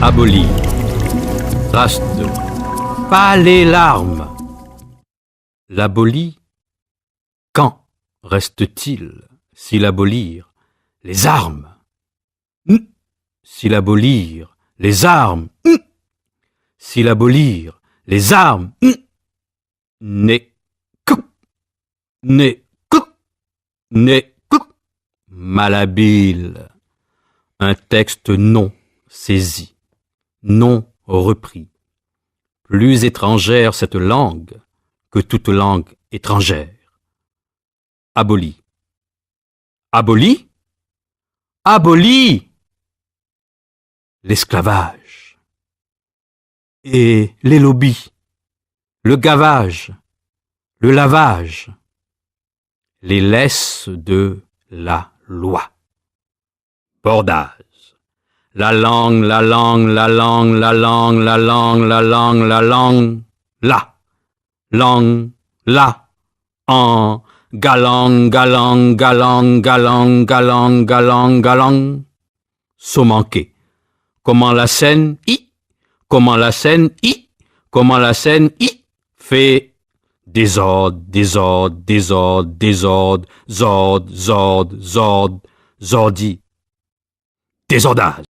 Abolir. Trace de. Pas les larmes. L'abolie. Quand reste-t-il, s'il abolir, les armes? S'il abolir les armes, s'il abolir les armes, né, malhabile, un texte non saisi, non repris, plus étrangère cette langue que toute langue étrangère. Aboli. Aboli? Aboli! L'esclavage. Et les lobbies, le gavage, le lavage, les laisses de la loi. Bordage. La langue, la langue, la langue, la langue, la langue, la langue, la langue, la langue, la, en, galang, galang, galang, galang, galang, galang, galang, saut manqué. Comment la scène I, comment la scène I, comment la scène I fait désordre, désordre, désordre, désordre, zord, zord, zord, zordi, désordage.